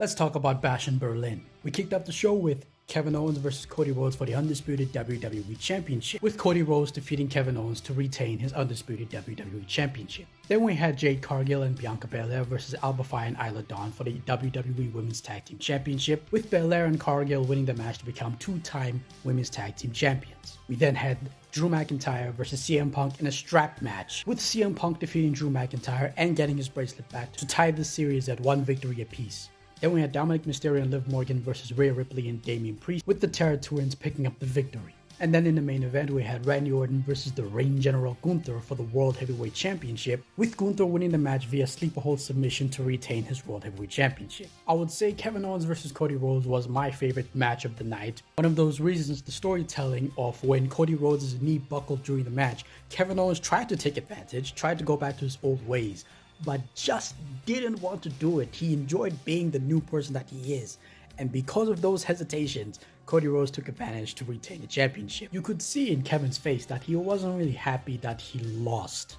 Let's talk about Bash in Berlin. We kicked off the show with Kevin Owens versus Cody Rhodes for the Undisputed WWE Championship, with Cody Rhodes defeating Kevin Owens to retain his Undisputed WWE Championship. Then we had Jade, Cargill, and Bianca Belair versus Alba, Fyre, and Isla for the WWE Women's Tag Team Championship, with Belair and Cargill winning the match to become two-time Women's Tag Team Champions. We then had Drew McIntyre versus CM Punk in a strap match, with CM Punk defeating Drew McIntyre and getting his bracelet back to tie the series at one victory apiece. Then we had Dominik, Mysterio, and Liv Morgan versus Rhea, Ripley, and Damian Priest, with the Terror Twins picking up the victory. And then in the main event, we had Randy Orton versus the Reign General Gunther for the World Heavyweight Championship, with Gunther winning the match via sleeper hold submission to retain his World Heavyweight Championship. I would say Kevin Owens versus Cody Rhodes was my favorite match of the night. One of those reasons, the storytelling of when Cody Rhodes' knee buckled during the match, Kevin Owens tried to take advantage, tried to go back to his old ways, but just didn't want to do it. He enjoyed being the new person that he is. And because of those hesitations, Cody Rhodes took advantage to retain the championship. You could see in Kevin's face that he wasn't really happy that he lost.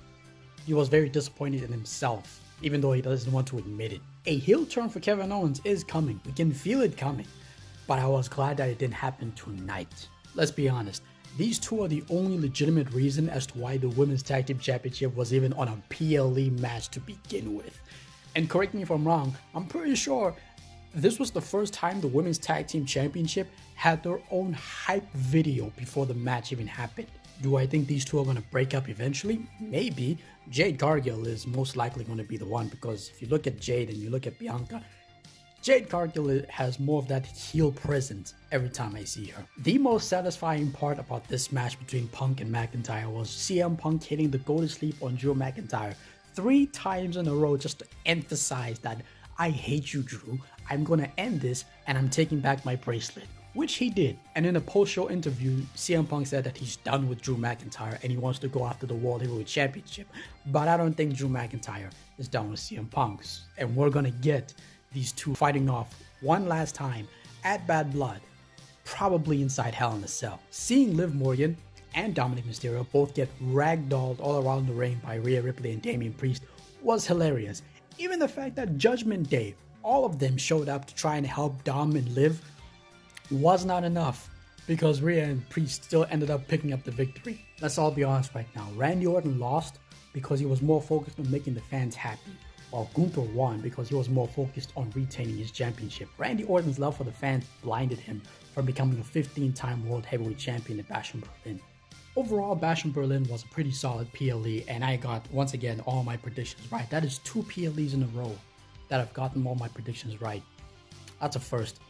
He was very disappointed in himself, even though he doesn't want to admit it. A heel turn for Kevin Owens is coming. We can feel it coming. But I was glad that it didn't happen tonight. Let's be honest. These two are the only legitimate reason as to why the Women's Tag Team Championship was even on a PLE match to begin with. And correct me if I'm wrong, I'm pretty sure this was the first time the Women's Tag Team Championship had their own hype video before the match even happened. Do I think these two are going to break up eventually? Maybe. Jade Cargill is most likely going to be the one, because if you look at Jade and you look at Bianca, Jade Cargill has more of that heel presence every time I see her. The most satisfying part about this match between Punk and McIntyre was CM Punk hitting the go to sleep on Drew McIntyre 3 times in a row just to emphasize that I hate you, Drew. I'm gonna end this and I'm taking back my bracelet, which he did. And in a post-show interview, CM Punk said that he's done with Drew McIntyre and he wants to go after the World Heavyweight Championship. But I don't think Drew McIntyre is done with CM Punk, and we're gonna get these two fighting off one last time at Bad Blood, probably inside Hell in a Cell. Seeing Liv Morgan and Dominik Mysterio both get ragdolled all around the ring by Rhea, Ripley, and Damian Priest was hilarious. Even the fact that Judgment Day, all of them showed up to try and help Dom and Liv, was not enough, because Rhea and Priest still ended up picking up the victory. Let's all be honest right now. Randy Orton lost because he was more focused on making the fans happy, while Gunther won because he was more focused on retaining his championship. Randy Orton's love for the fans blinded him from becoming a 15-time World Heavyweight Champion at Bash in Berlin. Overall, Bash in Berlin was a pretty solid PLE, and I got, once again, all my predictions right. That is 2 PLEs in a row that I've gotten all my predictions right. That's a first.